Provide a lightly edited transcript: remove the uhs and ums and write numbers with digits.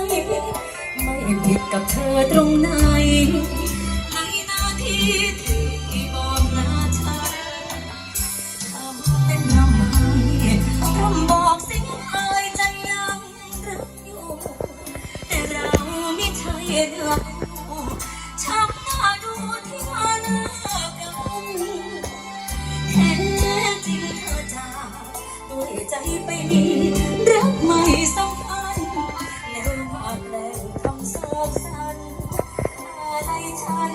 ไม่ผิดกับเธอตรงไหนในนาทีที่บอกลาฉันทำเป็นน้ำให้ร่ำบอกสิ่งเคยใจยังรักอยู่แต่เราไม่ใช่เราชักหน้าดูที่มาเลิกกันแท้จริงเธอจากด้วยใจไปมีรักใหม่สำคัญแล้วมาแปลงคำโศกสันอะไรฉัน